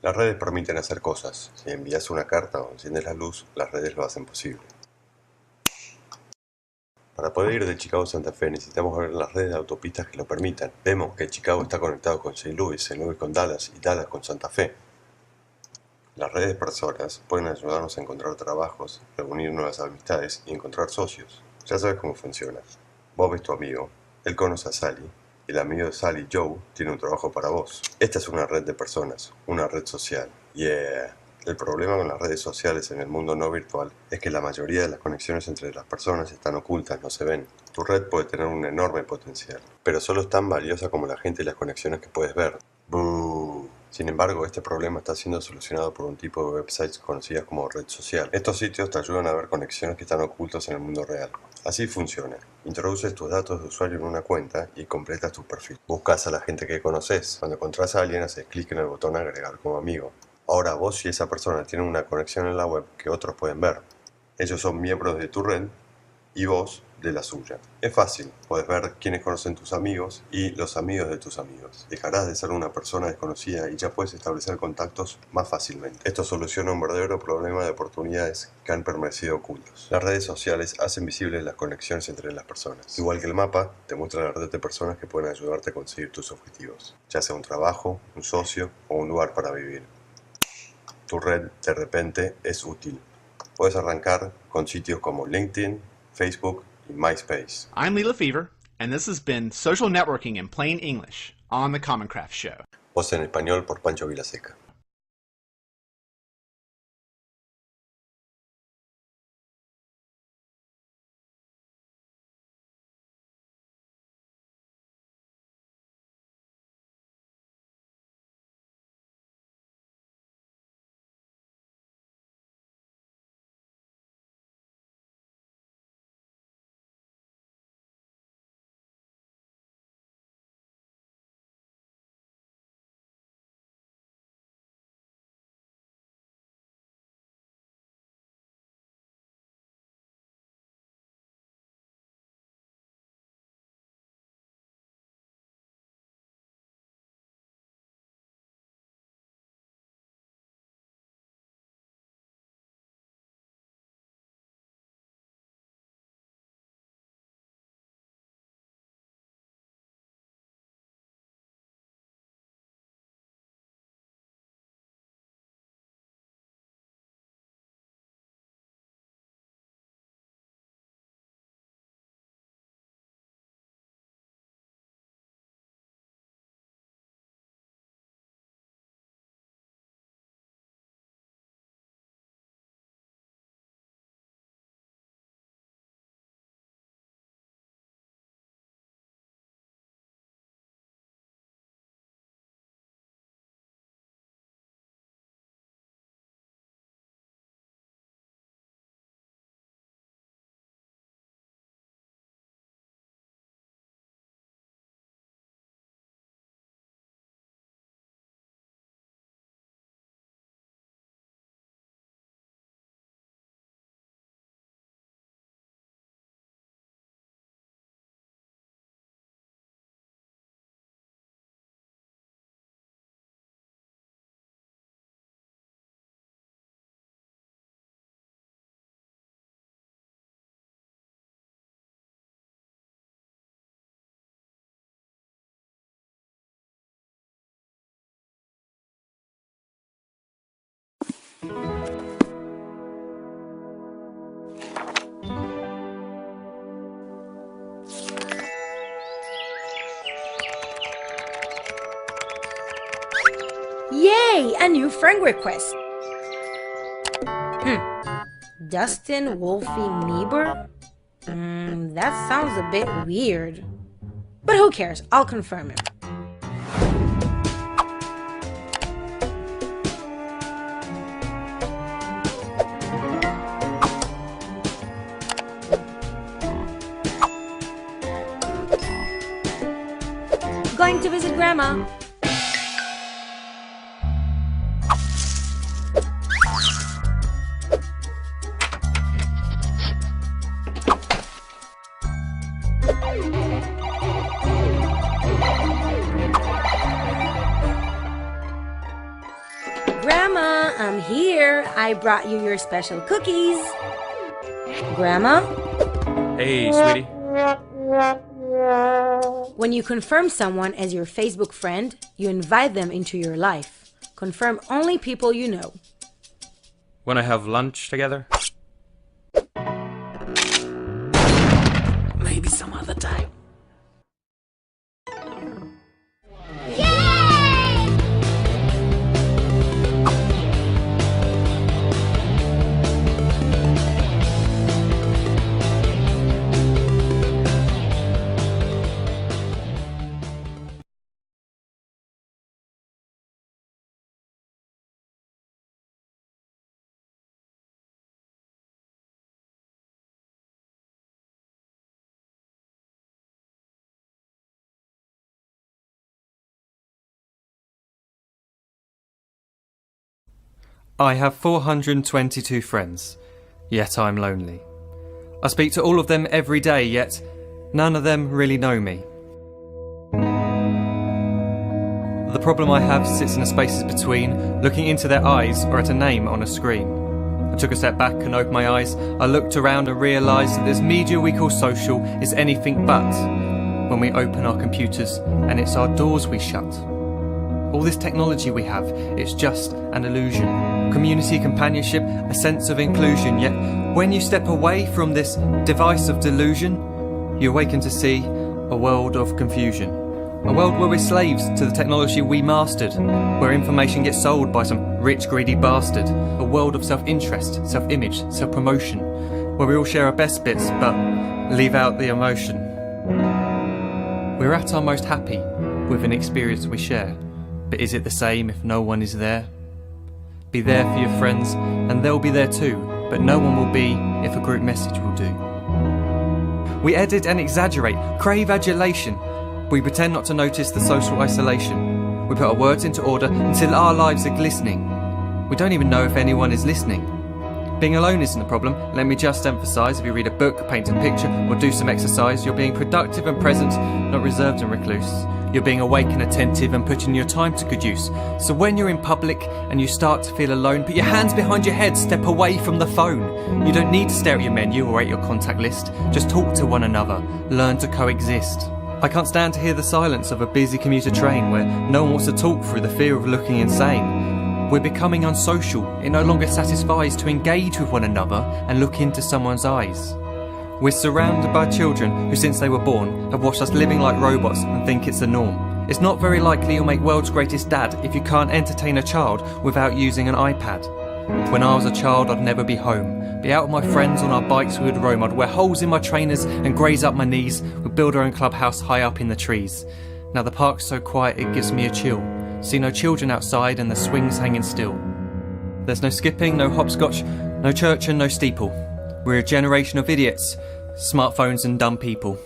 Las redes permiten hacer cosas. Si envías una carta o enciendes la luz, las redes lo hacen posible. Para poder ir de Chicago a Santa Fe necesitamos ver las redes de autopistas que lo permitan. Vemos que Chicago está conectado con Saint Louis, Saint Louis con Dallas y Dallas con Santa Fe. Las redes de personas pueden ayudarnos a encontrar trabajos, reunir nuevas amistades y encontrar socios. Ya sabes cómo funciona. Bob es tu amigo, él conoce a Sally, y el amigo de Sally, Joe, tiene un trabajo para vos. Esta es una red de personas, una red social. Yeah. El problema con las redes sociales en el mundo no virtual es que la mayoría de las conexiones entre las personas están ocultas, no se ven. Tu red puede tener un enorme potencial, pero solo es tan valiosa como la gente y las conexiones que puedes ver. ¡Boo! Sin embargo, este problema está siendo solucionado por un tipo de websites conocidas como red social. Estos sitios te ayudan a ver conexiones que están ocultas en el mundo real. Así funciona. Introduces tus datos de usuario en una cuenta y completas tu perfil. Buscas a la gente que conoces. Cuando encontrás a alguien, haces clic en el botón agregar como amigo. Ahora vos y esa persona tienen una conexión en la web que otros pueden ver. Ellos son miembros de tu red y vos de la suya. Es fácil, puedes ver quiénes conocen tus amigos y los amigos de tus amigos. Dejarás de ser una persona desconocida y ya puedes establecer contactos más fácilmente. Esto soluciona un verdadero problema de oportunidades que han permanecido ocultos. Las redes sociales hacen visibles las conexiones entre las personas. Igual que el mapa, te muestra la red de personas que pueden ayudarte a conseguir tus objetivos, ya sea un trabajo, un socio o un lugar para vivir. Tu red de repente es útil. Puedes arrancar con sitios como LinkedIn, Facebook y MySpace. I'm Leela Fever, and this has been Social Networking in Plain English on the Common Craft Show. Voz en español por Pancho Vilaseca. Yay! A new friend request! Dustin Wolfie Niebuhr? That sounds a bit weird. But who cares? I'll confirm him. Going to visit Grandma. Here, I brought you your special cookies. Grandma? Hey, sweetie. When you confirm someone as your Facebook friend, you invite them into your life. Confirm only people you know. Wanna have lunch together? Maybe some other time. I have 422 friends, yet I'm lonely. I speak to all of them every day, yet none of them really know me. The problem I have sits in the spaces between looking into their eyes or at a name on a screen. I took a step back and opened my eyes. I looked around and realised that this media we call social is anything but when we open our computers and it's our doors we shut. All this technology we have, it's just an illusion. Community, companionship, a sense of inclusion. Yet when you step away from this device of delusion, you awaken to see a world of confusion. A world where we're slaves to the technology we mastered, where information gets sold by some rich, greedy bastard. A world of self-interest, self-image, self-promotion, where we all share our best bits but leave out the emotion. We're at our most happy with an experience we share. But is it the same if no one is there? Be there for your friends, and they'll be there too, but no one will be if a group message will do. We edit and exaggerate, crave adulation. We pretend not to notice the social isolation. We put our words into order until our lives are glistening. We don't even know if anyone is listening. Being alone isn't a problem. Let me just emphasise, if you read a book, paint a picture, or do some exercise, you're being productive and present, not reserved and recluse. You're being awake and attentive and putting your time to good use. So when you're in public and you start to feel alone, put your hands behind your head, step away from the phone. You don't need to stare at your menu or at your contact list. Just talk to one another. Learn to coexist. I can't stand to hear the silence of a busy commuter train where no one wants to talk through the fear of looking insane. We're becoming unsocial. It no longer satisfies to engage with one another and look into someone's eyes. We're surrounded by children who, since they were born, have watched us living like robots and think it's the norm. It's not very likely you'll make world's greatest dad if you can't entertain a child without using an iPad. When I was a child, I'd never be home. Be out with my friends on our bikes, we would roam. I'd wear holes in my trainers and graze up my knees. We'd build our own clubhouse high up in the trees. Now the park's so quiet it gives me a chill. See no children outside and the swings hanging still. There's no skipping, no hopscotch, no church and no steeple. We're a generation of idiots, smartphones and dumb people.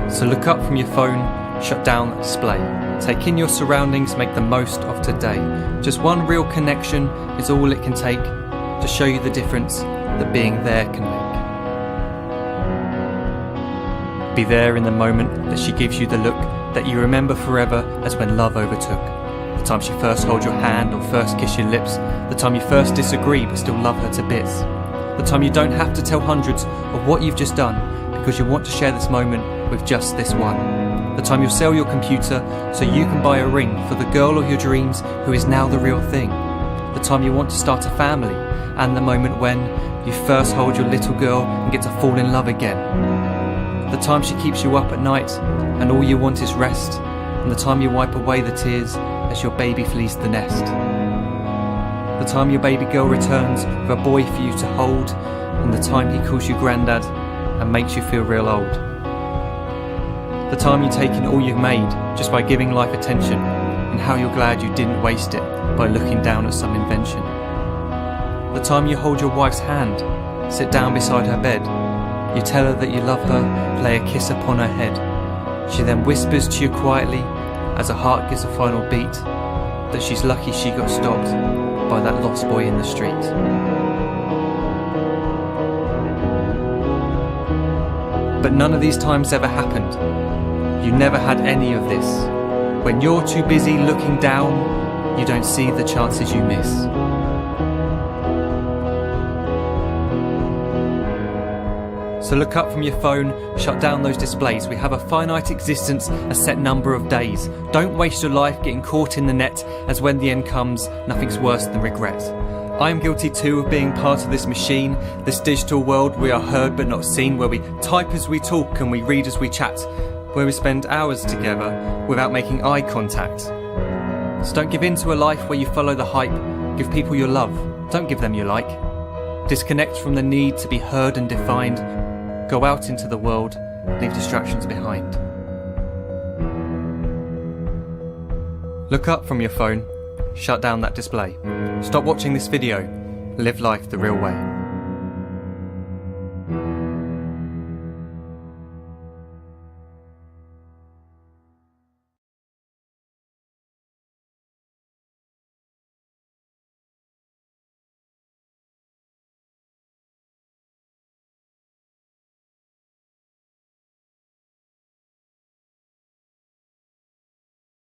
So look up from your phone, shut down the display. Take in your surroundings, make the most of today. Just one real connection is all it can take to show you the difference that being there can make. Be there in the moment that she gives you the look that you remember forever as when love overtook. The time she first holds your hand or first kiss your lips. The time you first disagree but still love her to bits. The time you don't have to tell hundreds of what you've just done because you want to share this moment with just this one. The time you'll sell your computer so you can buy a ring for the girl of your dreams who is now the real thing. The time you want to start a family, and the moment when you first hold your little girl and get to fall in love again. The time she keeps you up at night and all you want is rest, and the time you wipe away the tears as your baby flees the nest. The time your baby girl returns with a boy for you to hold, and the time he calls you granddad and makes you feel real old. The time you take in all you've made just by giving life attention, and how you're glad you didn't waste it by looking down at some invention. The time you hold your wife's hand, sit down beside her bed, you tell her that you love her, lay a kiss upon her head. She then whispers to you quietly, as her heart gives a final beat, that she's lucky she got stopped by that lost boy in the street. But none of these times ever happened. You never had any of this. When you're too busy looking down, you don't see the chances you miss. So look up from your phone, shut down those displays. We have a finite existence, a set number of days. Don't waste your life getting caught in the net, as when the end comes, nothing's worse than regret. I am guilty too of being part of this machine, this digital world we are heard but not seen, where we type as we talk and we read as we chat, where we spend hours together without making eye contact. So don't give in to a life where you follow the hype. Give people your love, don't give them your like. Disconnect from the need to be heard and defined. Go out into the world, leave distractions behind. Look up from your phone, shut down that display. Stop watching this video, live life the real way.